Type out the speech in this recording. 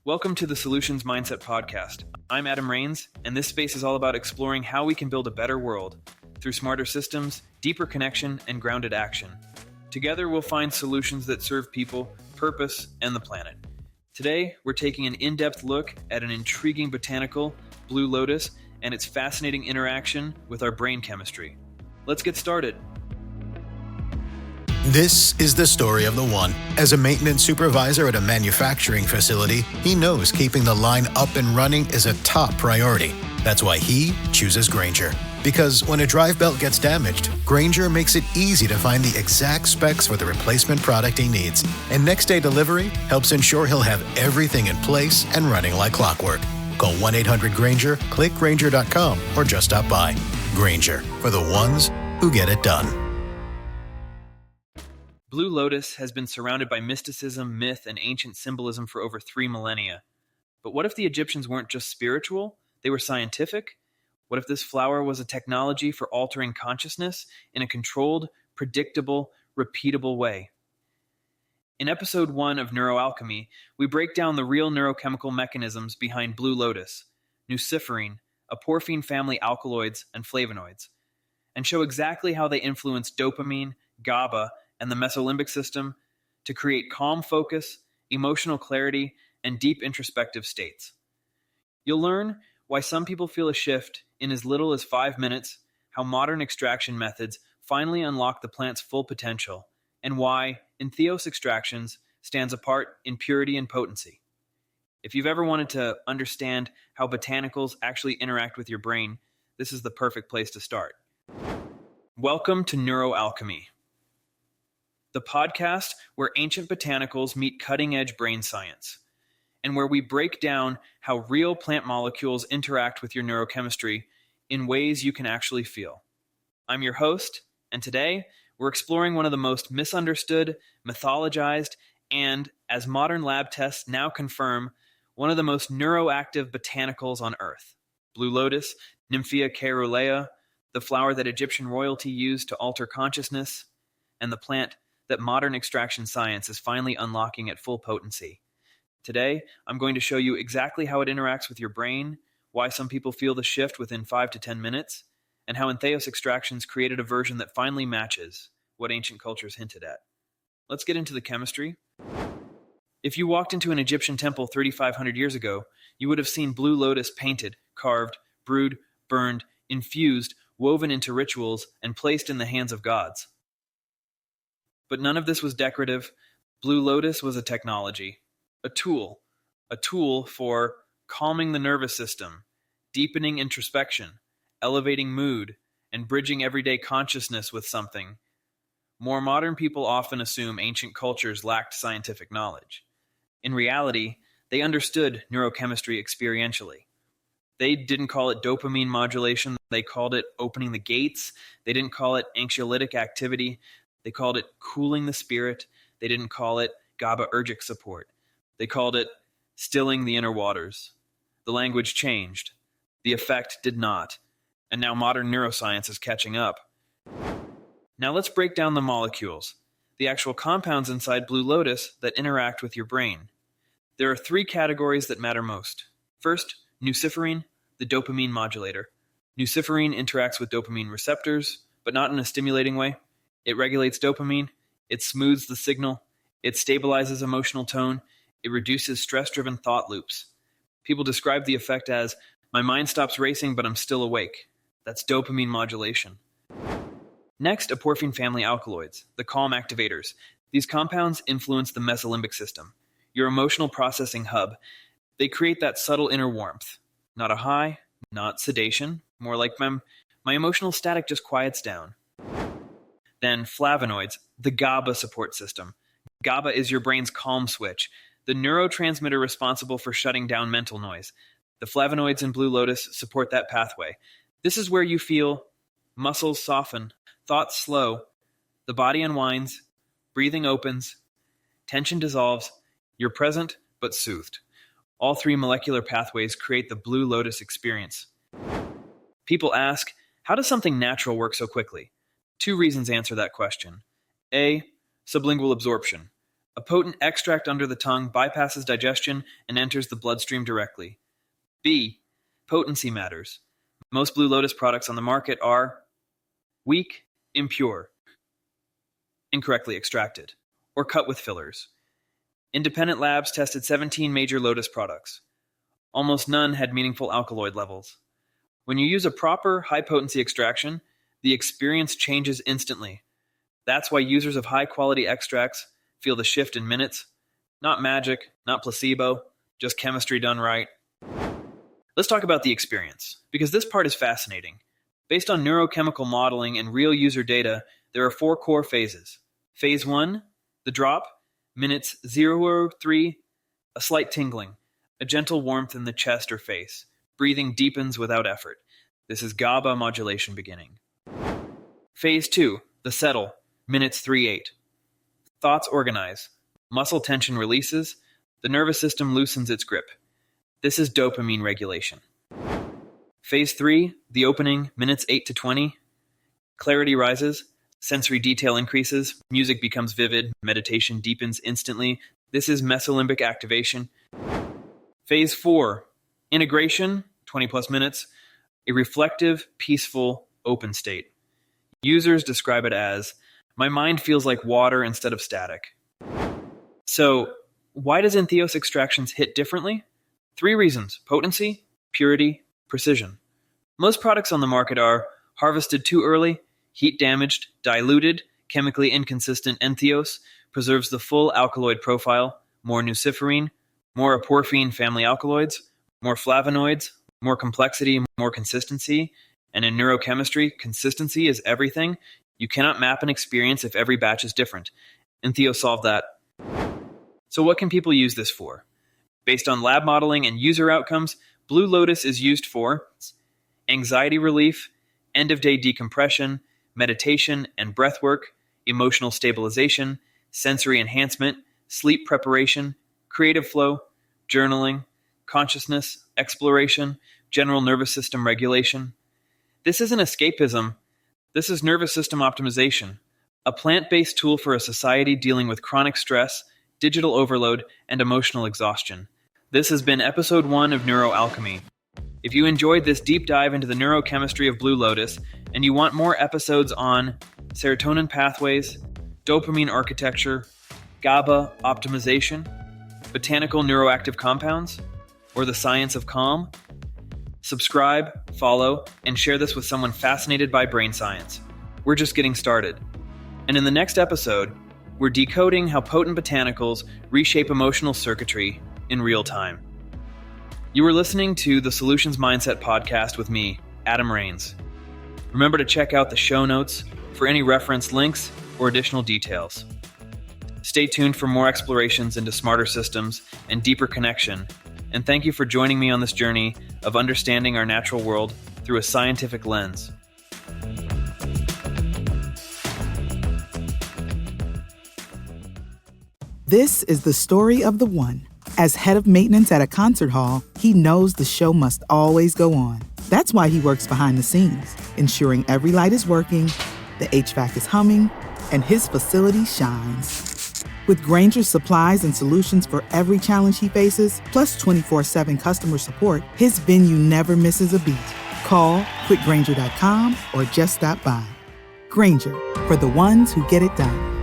Welcome to the Solutions Mindset Podcast. I'm Adam Rains, and this space is all about exploring how we can build a better world through smarter systems, deeper connection, and grounded action. Together, we'll find solutions that serve people, purpose, and the planet. Today, we're taking an in-depth look at an intriguing botanical, Blue Lotus, and its fascinating interaction with our brain chemistry. Let's get started. This is the story of the one. As a maintenance supervisor at a manufacturing facility, he knows keeping the line up and running is a top priority. That's why he chooses Grainger. Because when a drive belt gets damaged, Grainger makes it easy to find the exact specs for the replacement product he needs. And next day delivery helps ensure he'll have everything in place and running like clockwork. Call 1-800-GRAINGER, click Grainger.com, or just stop by. Grainger, for the ones who get it done. Blue Lotus has been surrounded by mysticism, myth, and ancient symbolism for over 3 millennia. But what if the Egyptians weren't just spiritual? They were scientific? What if this flower was a technology for altering consciousness in a controlled, predictable, repeatable way? In episode 1 of Neuroalchemy, we break down the real neurochemical mechanisms behind Blue Lotus, Nuciferine, aporphine-family alkaloids, and flavonoids, and show exactly how they influence dopamine, GABA, and the mesolimbic system to create calm focus, emotional clarity, and deep introspective states. You'll learn why some people feel a shift in as little as 5 minutes, how modern extraction methods finally unlock the plant's full potential, and why entheos extractions stands apart in purity and potency. If you've ever wanted to understand how botanicals actually interact with your brain, this is the perfect place to start. Welcome to Neuroalchemy, the podcast where ancient botanicals meet cutting-edge brain science, and where we break down how real plant molecules interact with your neurochemistry in ways you can actually feel. I'm your host, and today we're exploring one of the most misunderstood, mythologized, and, as modern lab tests now confirm, one of the most neuroactive botanicals on Earth. Blue Lotus, Nymphea caerulea, the flower that Egyptian royalty used to alter consciousness, and the plant that modern extraction science is finally unlocking at full potency. Today, I'm going to show you exactly how it interacts with your brain, why some people feel the shift within 5 to 10 minutes, and how entheos extractions created a version that finally matches what ancient cultures hinted at. Let's get into the chemistry. If you walked into an Egyptian temple 3,500 years ago, you would have seen Blue Lotus painted, carved, brewed, burned, infused, woven into rituals, and placed in the hands of gods. But none of this was decorative. Blue Lotus was a technology, a tool for calming the nervous system, deepening introspection, elevating mood, and bridging everyday consciousness with something. More modern people often assume ancient cultures lacked scientific knowledge. In reality, they understood neurochemistry experientially. They didn't call it dopamine modulation. They called it opening the gates. They didn't call it anxiolytic activity. They called it cooling the spirit. They didn't call it GABAergic support. They called it stilling the inner waters. The language changed. The effect did not. And now modern neuroscience is catching up. Now let's break down the molecules, the actual compounds inside Blue Lotus that interact with your brain. There are 3 categories that matter most. First, Nuciferine, the dopamine modulator. Nuciferine interacts with dopamine receptors, but not in a stimulating way. It regulates dopamine, it smooths the signal, it stabilizes emotional tone, it reduces stress-driven thought loops. People describe the effect as, my mind stops racing but I'm still awake. That's dopamine modulation. Next, aporphine-family alkaloids, the calm activators. These compounds influence the mesolimbic system, your emotional processing hub. They create that subtle inner warmth. Not a high, not sedation, more like my emotional static just quiets down. Then flavonoids, the GABA support system. GABA is your brain's calm switch, the neurotransmitter responsible for shutting down mental noise. The flavonoids in Blue Lotus support that pathway. This is where you feel muscles soften, thoughts slow, the body unwinds, breathing opens, tension dissolves, you're present but soothed. All 3 molecular pathways create the Blue Lotus experience. People ask, how does something natural work so quickly? 2 reasons answer that question. A, sublingual absorption. A potent extract under the tongue bypasses digestion and enters the bloodstream directly. B. Potency matters. Most Blue Lotus products on the market are weak, impure, incorrectly extracted, or cut with fillers. Independent labs tested 17 major Lotus products. Almost none had meaningful alkaloid levels. When you use a proper high-potency extraction, the experience changes instantly. That's why users of high-quality extracts feel the shift in minutes. Not magic, not placebo, just chemistry done right. Let's talk about the experience, because this part is fascinating. Based on neurochemical modeling and real user data, there are 4 core phases. Phase 1, the drop, minutes 0-3, a slight tingling, a gentle warmth in the chest or face. Breathing deepens without effort. This is GABA modulation beginning. Phase 2, the settle, minutes 3-8. Thoughts organize. Muscle tension releases. The nervous system loosens its grip. This is dopamine regulation. Phase 3, the opening, minutes 8-20. Clarity rises. Sensory detail increases. Music becomes vivid. Meditation deepens instantly. This is mesolimbic activation. Phase 4, integration, 20 plus minutes. A reflective, peaceful, open state. Users describe it as, my mind feels like water instead of static. So, why does Entheos extractions hit differently? 3 reasons: potency, purity, precision. Most products on the market are harvested too early, heat damaged, diluted, chemically inconsistent. Entheos preserves the full alkaloid profile, more Nuciferine, more aporphine-family alkaloids, more flavonoids, more complexity, more consistency. And in neurochemistry, consistency is everything. You cannot map an experience if every batch is different. Entheos solved that. So what can people use this for? Based on lab modeling and user outcomes, Blue Lotus is used for anxiety relief, end-of-day decompression, meditation and breath work, emotional stabilization, sensory enhancement, sleep preparation, creative flow, journaling, consciousness, exploration, general nervous system regulation. This isn't escapism. This is nervous system optimization, a plant-based tool for a society dealing with chronic stress, digital overload, and emotional exhaustion. This has been episode 1 of Neuroalchemy. If you enjoyed this deep dive into the neurochemistry of Blue Lotus, and you want more episodes on serotonin pathways, dopamine architecture, GABA optimization, botanical neuroactive compounds, or the science of calm, subscribe, follow, and share this with someone fascinated by brain science. We're just getting started. And in the next episode, we're decoding how potent botanicals reshape emotional circuitry in real time. You are listening to the Solutions Mindset podcast with me, Adam Rains. Remember to check out the show notes for any reference links or additional details. Stay tuned for more explorations into smarter systems and deeper connection. And thank you for joining me on this journey of understanding our natural world through a scientific lens. This is the story of the one. As head of maintenance at a concert hall, he knows the show must always go on. That's why he works behind the scenes, ensuring every light is working, the HVAC is humming, and his facility shines. With Grainger's supplies and solutions for every challenge he faces, plus 24/7 customer support, his venue never misses a beat. Call quickgrainger.com or just stop by. Grainger, for the ones who get it done.